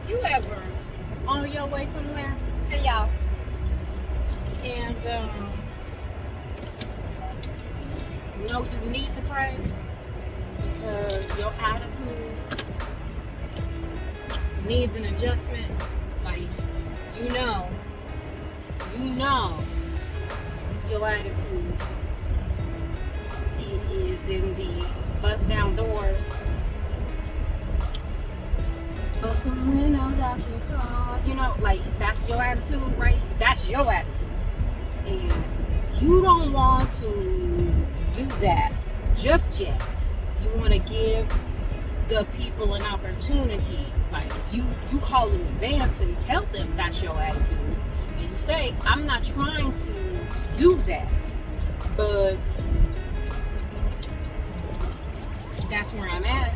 you ever on your way somewhere, hey y'all, and know you need to pray because your attitude needs an adjustment, like you know your attitude is in the bust down doors, bust some windows out your car, like that's your attitude, right? That's your attitude, and you don't want to do that just yet. You want to give the people an opportunity, like you call in advance and tell them that's your attitude, and you say, I'm not trying to do that, but that's where I'm at.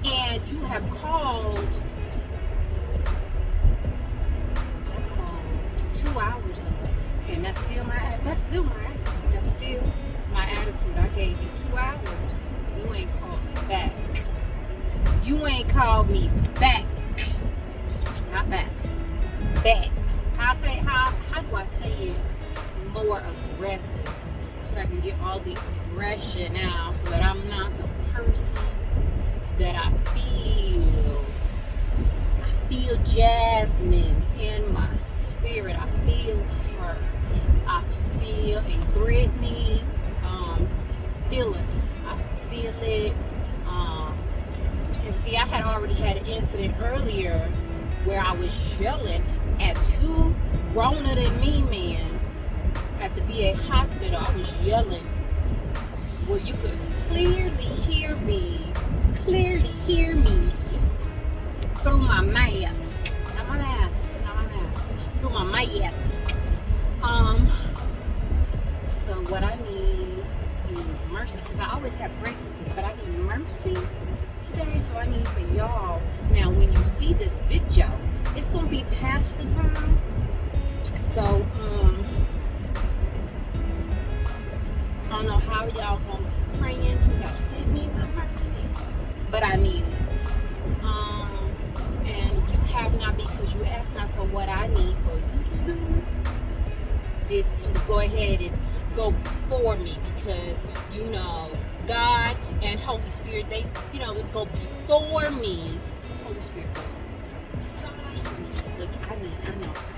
And you have called, I called 2 hours ago, and that's still my attitude. That's still my attitude. I gave you 2 hours. You ain't called me back. You ain't called me back. Not back. Back. How do I say it more aggressive so that I can get all the aggression out, so that I'm not the person that I feel Jasmine in my spirit. I feel her. I feel a Brittany feeling. I feel it. And see, I had already had an incident earlier where I was yelling at 2 growner than me men at the VA hospital. I was yelling where you could clearly hear me through my mask. Not my mask. Through my mask. So what I need is mercy, because I always have grace with me, but I need mercy today, so I need for y'all. Now, when you see this video, it's gonna be past the time. So, I don't know how y'all gonna be praying to have sent me my mercy, but I need it. And you have not, because you asked not. So what I need for you to do is to go ahead and go before me, because God and Holy Spirit, they go before me. Holy Spirit goes beside me. Look, I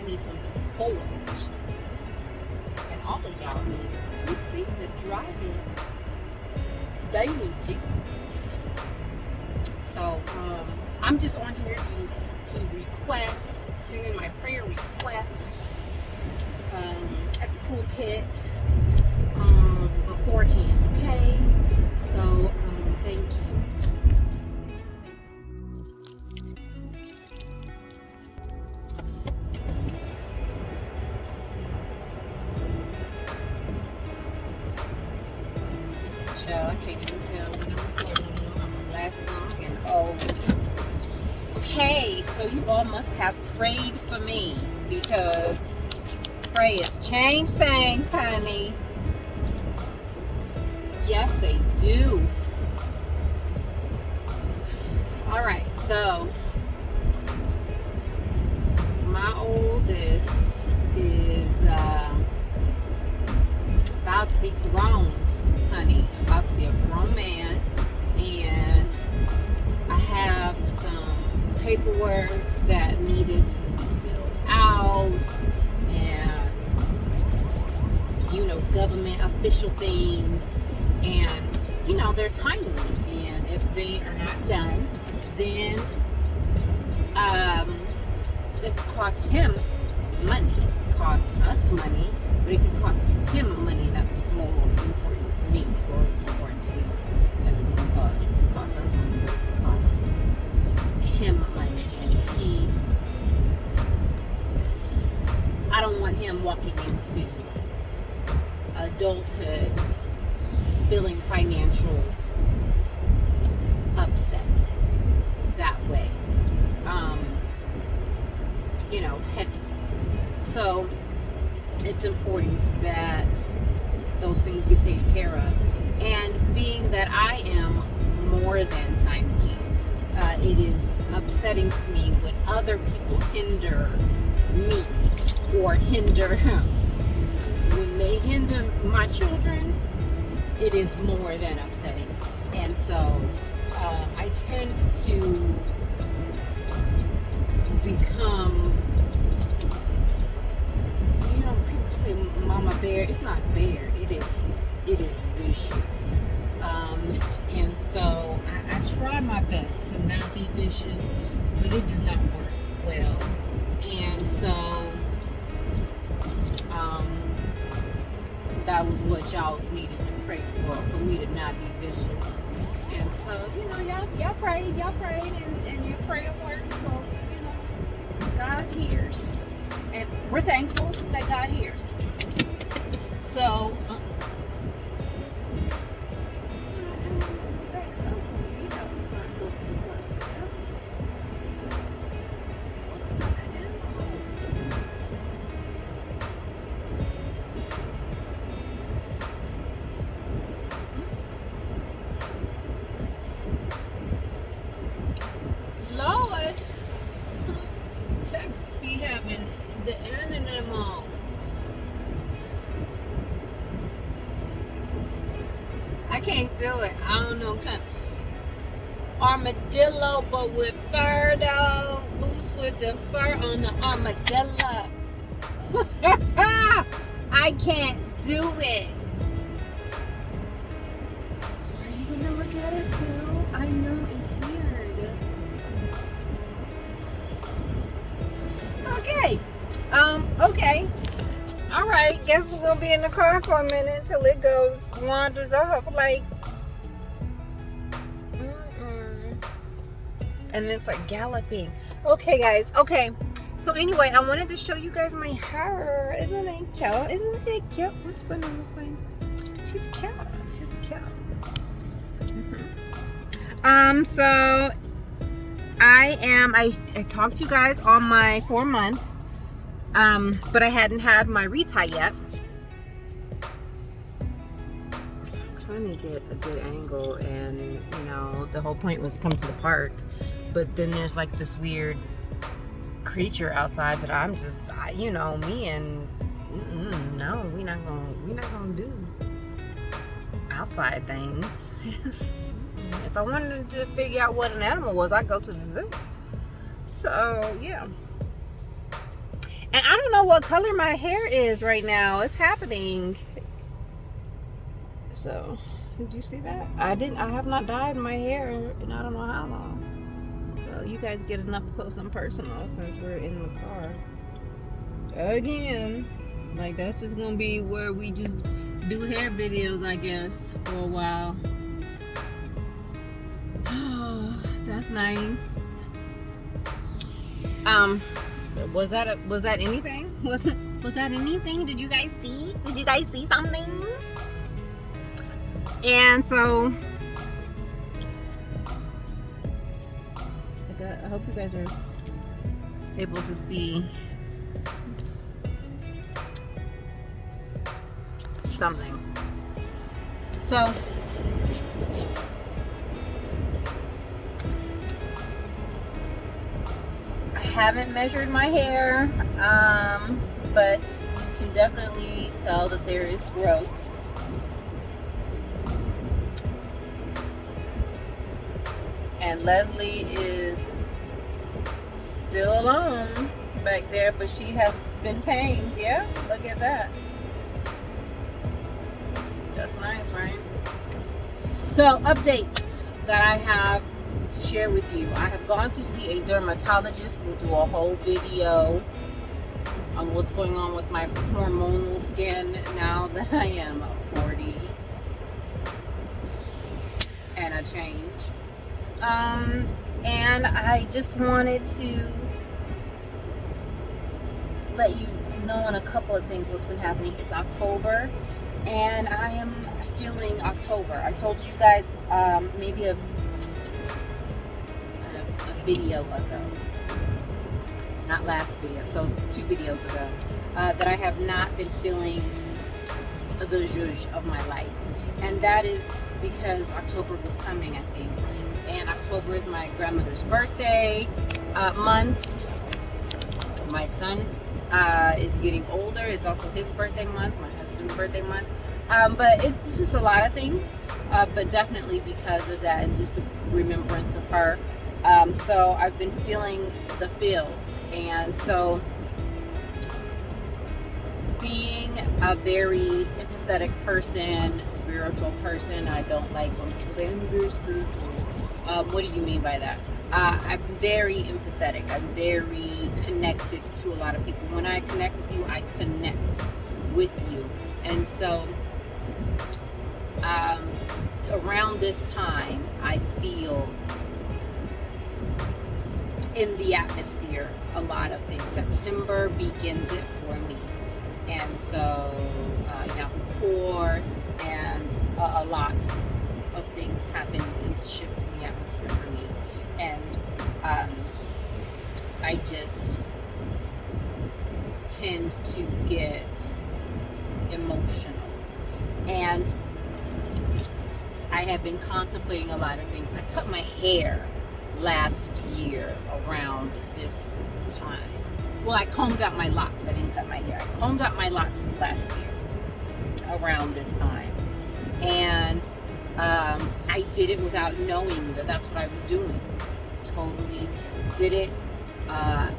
need some before Jesus. And all of y'all need it. See the driving, they need Jesus. So I'm just on here to request, send in my prayer requests at the pulpit beforehand, okay? So thank you. Child, I can't even tell when I'm recording. I have my glasses on, I'm getting old. Okay, so you all must have prayed for me, because prayers change things, honey. Yes, they do. Alright, so my oldest is about to be grown, honey. About to be a grown man, and I have some paperwork that needed to be filled out, and government official things, and they're timely, and if they are not done, then it could cost him money, cost us money, but it could cost him money. That's more important to me. Well, it's important to me that it's going to cost us money, but it could cost him money, and I don't want him walking into adulthood feeling financial upset that way, heavy. So it's important that those things get taken care of. And being that I am more than timekeep, it is upsetting to me when other people hinder me or hinder him. When they hinder my children, it is more than upsetting. And so I tend to become, people say mama bear. It's not bear. It is vicious. And so I try my best to not be vicious, but it does not work well. And so that was what y'all needed to pray for me to not be vicious. And so, y'all prayed, and your prayer worked. So, God hears. And we're thankful that God hears. So, Lord, Texas be having the animals. I can't do it. I don't know, kind of armadillo, but with fur though. Boots with the fur on the armadillo. I can't do it. Are you gonna look at it too? I know it's weird. Okay. Okay. All right. Guess we're gonna be in the car for a minute till it wanders off. Like, and it's like galloping. Okay, guys. Okay. So anyway, I wanted to show you guys my hair. Isn't it cute? Isn't she cute? What's going on with my? She's cute. She's cute. So I talked to you guys on my 4-month, but I hadn't had my retie yet. I'm trying to get a good angle, and the whole point was to come to the park, but then there's like this weird creature outside that I'm just, me and no, we're not gonna do outside things. If I wanted to figure out what an animal was, I'd go to the zoo. So yeah, and I don't know what color my hair is right now. It's happening. So did you see that? I have not dyed my hair in I don't know how long. So you guys get an up close and personal since we're in the car. Again, like that's just gonna be where we just do hair videos, I guess, for a while. Oh, that's nice. Was that anything? Was that anything? Did you guys see? Did you guys see something? And so I hope you guys are able to see something. So I haven't measured my hair, but you can definitely tell that there is growth. And Leslie is still alone back there, but she has been tamed. Yeah, look at that. That's nice, right? So, updates that I have to share with you. I have gone to see a dermatologist. We'll do a whole video on what's going on with my hormonal skin now that I am 40 and a change. And I just wanted to let you know on a couple of things what's been happening. It's October, and I am feeling October. I told you guys maybe a video ago, not last video, so 2 videos ago, that I have not been feeling the zhuzh of my life, and that is because October was coming, I think. and October is my grandmother's birthday month. My son is getting older. It's also his birthday month, my husband's birthday month. But it's just a lot of things. But definitely because of that, and just a remembrance of her. So I've been feeling the feels. And so being a very empathetic person, spiritual person, I don't like when people say, I'm very spiritual. What do you mean by that? I'm very empathetic. I'm very connected to a lot of people. When I connect with you, I connect with you. And so around this time, I feel in the atmosphere a lot of things. September begins it for me. And so downpour and a lot of things happen and shift in the atmosphere for me. And I just tend to get emotional. And I have been contemplating a lot of things. I cut my hair last year around this time. Well, I combed out my locks. I didn't cut my hair. I combed out my locks last year around this time. And I did it without knowing that that's what I was doing. Totally did it. I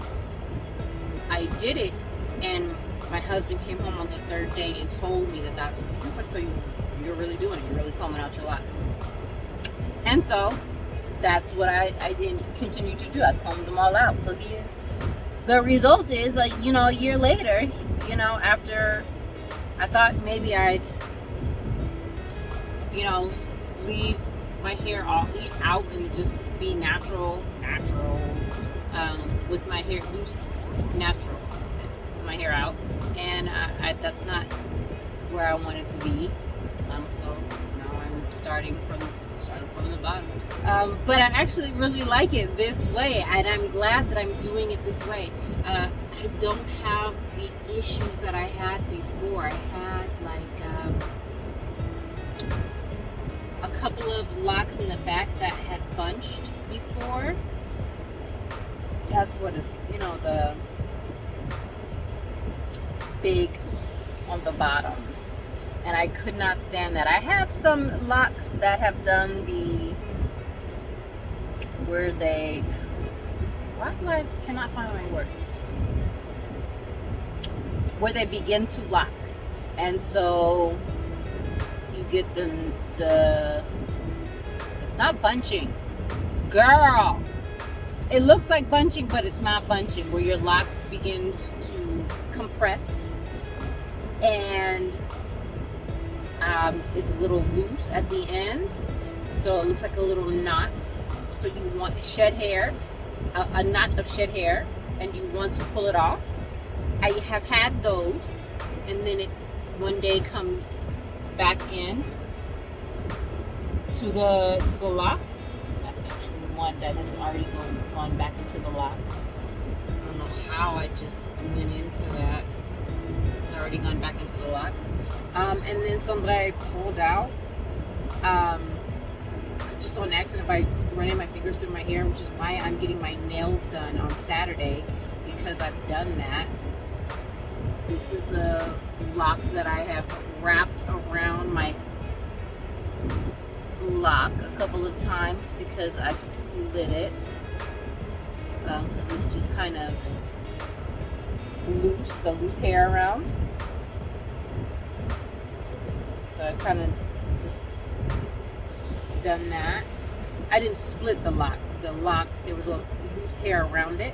did it, and my husband came home on the third day and told me that that's what. I was like, so you're really doing it. You're really combing out your locks. And so that's what I did continue to do. I combed them all out. So the result is, a year later, after I thought maybe I'd, leave my hair all out and just be natural, with my hair loose, natural, with my hair out, and that's not where I want it to be. So now I'm starting from the bottom. But I actually really like it this way, and I'm glad that I'm doing it this way. I don't have the issues that I had before. I had a couple of locks in the back that had bunched before. That's what is, the big on the bottom. And I could not stand that. I have some locks that have done I cannot find my words. Where they begin to lock. And so you get the it's not bunching. Girl! It looks like bunching, but it's not bunching. Where your locks begin to compress. And it's a little loose at the end, so it looks like a little knot. So you want shed hair, a knot of shed hair, and you want to pull it off. I have had those, and then it one day comes back in to the lock. That's actually one that has already gone back into the lock. I don't know how I just went into that. It's already gone back into the lock. And then some that I pulled out, just on accident by running my fingers through my hair, which is why I'm getting my nails done on Saturday, because I've done that. This is a lock that I have wrapped around my lock a couple of times because I've split it. Because it's just kind of loose, the loose hair around. So I kind of just done that. I didn't split the lock. The lock, there was a loose hair around it.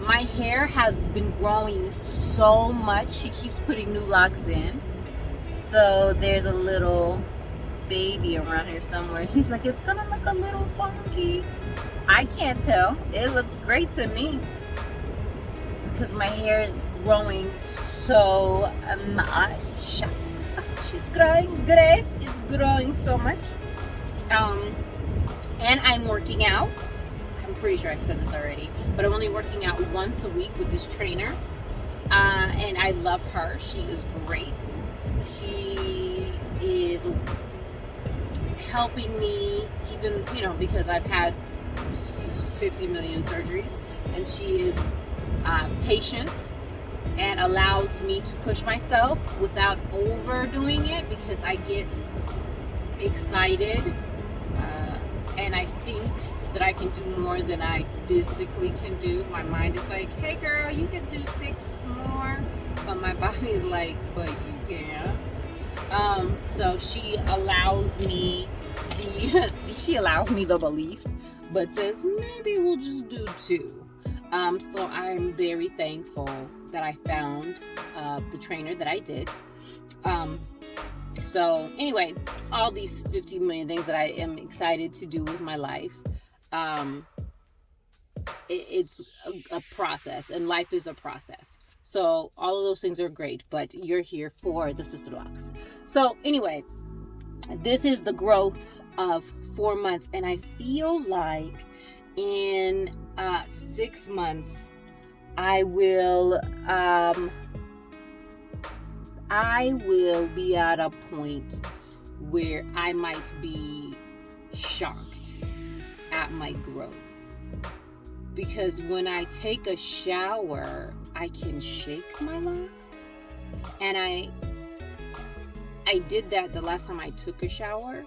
My hair has been growing so much. She keeps putting new locks in. So there's a little baby around here somewhere. She's like, it's gonna look a little funky. I can't tell. It looks great to me. Because my hair is growing so much. She's growing. Grace is growing so much. And I'm working out. I'm pretty sure I said this already, but I'm only working out once a week with this trainer. And I love her. She is great. She is helping me, even, because I've had 50 million surgeries, and she is patient and allows me to push myself without overdoing it, because I get excited, and I think that I can do more than I physically can do. My mind is like, hey girl, you can do 6 more, but my body is like, but you can't. So she allows me the belief, but says maybe we'll just do 2. So I'm very thankful that I found the trainer that I did. So anyway, all these 50 million things that I am excited to do with my life. It's a process, and life is a process. So all of those things are great, but you're here for the Sisterlocks. So anyway, this is the growth of 4 months, and I feel like in 6 months I will be at a point where I might be shocked at my growth, because when I take a shower I can shake my locks, and I did that the last time I took a shower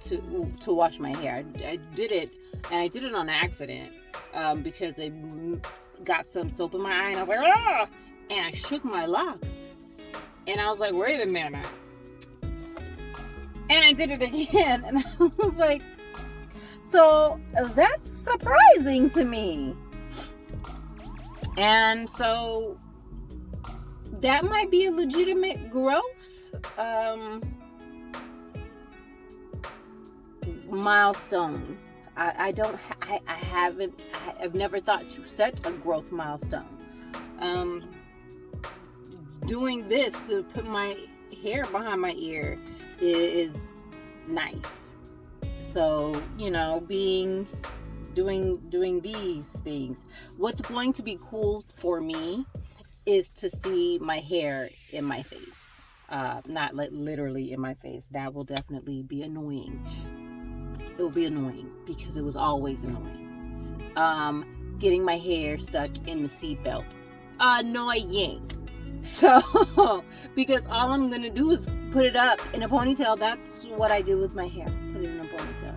to wash my hair. I did it, and I did it on accident, because I got some soap in my eye, and I was like, ah! And I shook my locks, and I was like, wait a minute, and I did it again, and I was like, so that's surprising to me. And so that might be a legitimate growth milestone. I've never thought to set a growth milestone. Doing this to put my hair behind my ear is nice. So, doing these things. What's going to be cool for me is to see my hair in my face. Not literally in my face. That will definitely be annoying. It will be annoying because it was always annoying. Getting my hair stuck in the seatbelt. Annoying. So, because all I'm going to do is put it up in a ponytail. That's what I did with my hair. Put it in a ponytail.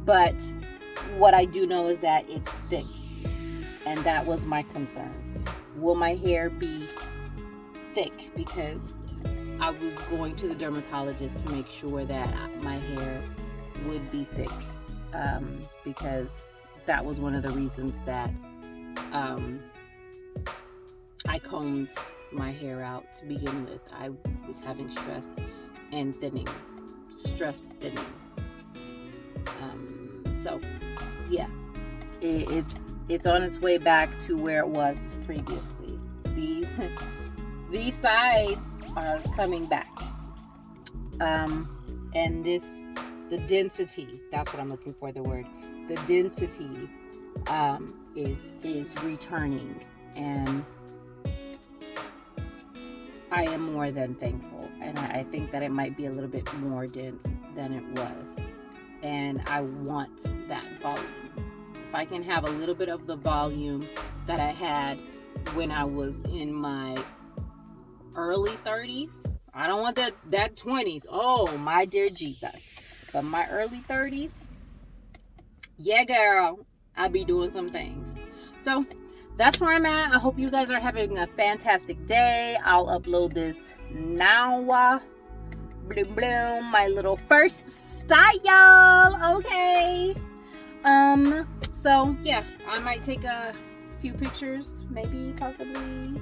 But what I do know is that it's thick, and that was my concern. Will my hair be thick? Because I was going to the dermatologist to make sure that my hair would be thick, because that was one of the reasons that I combed my hair out to begin with. I was having stress thinning. So yeah, it's on its way back to where it was previously. These sides are coming back, and the density, that's what I'm looking for, the word, the density is returning, and I am more than thankful, and I think that it might be a little bit more dense than it was, and I want that volume. If I can have a little bit of the volume that I had when I was in my early 30s, I don't want that 20s, oh my dear Jesus, but my early 30s, yeah girl, I'll be doing some things. So that's where I'm at. I hope you guys are having a fantastic day. I'll upload this now. Bloom bloom, my little first style. Okay. So yeah, I might take a few pictures, maybe, possibly,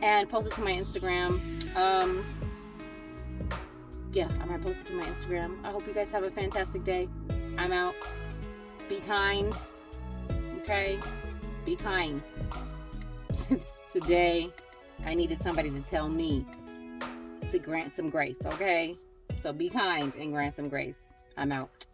and post it to my Instagram. Yeah, I might post it to my Instagram. I hope you guys have a fantastic day. I'm out. Be kind. Okay? Be kind. Today, I needed somebody to tell me to grant some grace, okay? So be kind and grant some grace. I'm out.